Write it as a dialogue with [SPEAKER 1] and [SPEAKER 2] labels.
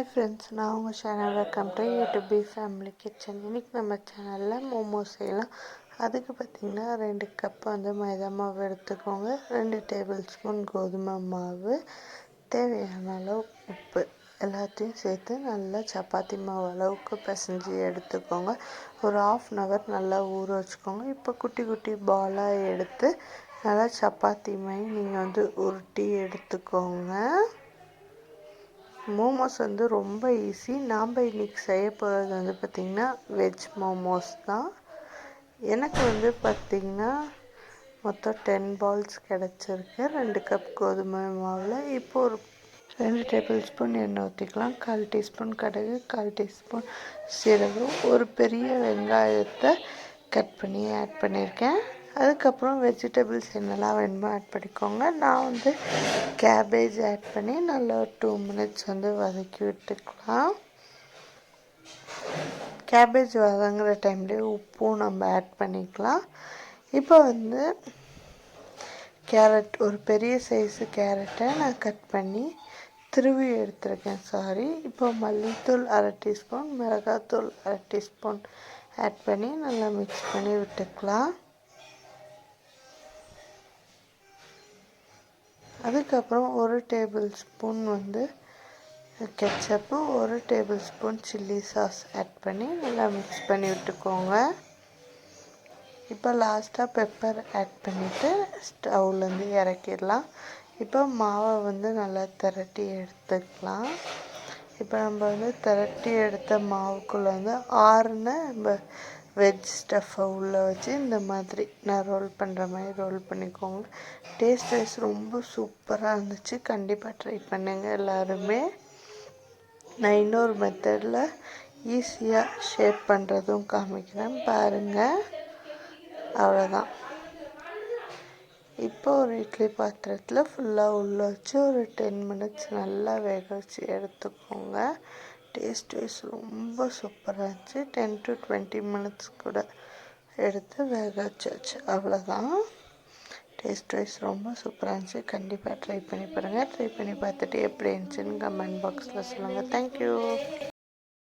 [SPEAKER 1] Hi friends, நான் உங்கள் channel welcome to YouTube family kitchen. இன்றைக்கி நம்ம சேனலில் மோமோஸ் செய்யலாம். அதுக்கு பார்த்திங்கன்னா 2 கப் மைதா மாவு எடுத்துக்கோங்க, 2 டேபிள் ஸ்பூன் கோதுமை மாவு, தேவையான அளவு உப்பு எல்லாத்தையும் சேர்த்து நல்லா சப்பாத்தி மாவு அளவுக்கு பிசைஞ்சு எடுத்துக்கோங்க. ஒரு 1/2 hour நல்லா ஊற வச்சுக்கோங்க. இப்போ குட்டி குட்டி பாலாக எடுத்து நல்லா சப்பாத்தி மாதிரி நீங்கள் உருட்டி எடுத்துக்கோங்க. மோமோஸ் ரொம்ப ஈஸி. நாம் இன்றைக்கி செய்ய போகிறது பார்த்திங்கன்னா வெஜ் மோமோஸ் தான். எனக்கு பார்த்திங்கன்னா மொத்தம் 10 பால்ஸ் கிடச்சிருக்கு 2 கப் கோதுமை மாவில். இப்போ ஒரு 2 டேபிள் ஸ்பூன் எண்ணெய் ஊற்றிக்கலாம். 1/4 டீஸ்பூன் கடுகு, 1/4 டீஸ்பூன் சீரகம், ஒரு பெரிய வெங்காயத்தை கட் பண்ணி ஆட் பண்ணியிருக்கேன். அதுக்கப்புறம் வெஜிடபிள்ஸ் என்னெல்லாம் வேணுமோ ஆட் பண்ணிக்கோங்க. நான் கேபேஜ் ஆட் பண்ணி நல்லா 2 minutes வதக்கி விட்டுக்கலாம். கேபேஜ் வதங்குற டைம்லேயே உப்பும் நம்ம ஆட் பண்ணிக்கலாம். இப்போ கேரட், ஒரு பெரிய சைஸு கேரட்டை நான் கட் பண்ணி திருவி எடுத்துருக்கேன். இப்போ மல்லித்தூள் 1/2 டீஸ்பூன், மிளகாத்தூள் 1/2 டீஸ்பூன் ஆட் பண்ணி நல்லா மிக்ஸ் பண்ணி விட்டுக்கலாம். அதுக்கப்புறம் 1 tablespoon ketchup, 1 tablespoon chilli sauce add பண்ணி நல்லா மிக்ஸ் பண்ணி விட்டுக்கோங்க. இப்போ லாஸ்ட்டாக பெப்பர் ஆட் பண்ணிவிட்டு ஸ்டவ்லேருந்து இறக்கிடலாம். இப்போ மாவை நல்லா திரட்டி எடுத்துக்கலாம். இப்போ நம்ம திரட்டி எடுத்த மாவுக்குள்ளே ஆறுன நம்ம வெஜ் ஸ்டஃப்பை உள்ளே வச்சு இந்த மாதிரி நான் ரோல் பண்ணுற மாதிரி ரோல் பண்ணிக்கோங்க. டேஸ்ட் வைஸ் ரொம்ப சூப்பராக இருந்துச்சு. கண்டிப்பாக ட்ரை பண்ணுங்கள் எல்லாருமே. நான் இன்னொரு மெத்தடில் ஈஸியாக ஷேப் பண்ணுறதும் காமிக்கிறேன் பாருங்கள். அவ்வளோதான். இப்போ ஒரு இட்லி பாத்திரத்தில் ஃபுல்லாக உள்ளே வச்சு ஒரு 10 minutes நல்லா வேக வச்சு எடுத்துக்கோங்க. டேஸ்ட் வைஸ் ரொம்ப சூப்பராக இருந்துச்சு. 10 to 20 minutes கூட எடுத்து வேக வச்சாச்சு. அவ்வளோதான். டேஸ்ட் வைஸ் ரொம்ப சூப்பராக இருந்துச்சு. கண்டிப்பாக ட்ரை பண்ணி பாருங்கள். ட்ரை பண்ணி பார்த்துட்டு எப்படி இருந்துச்சுன்னு கமெண்ட் பாக்ஸில் சொல்லுங்கள். தேங்க்யூ.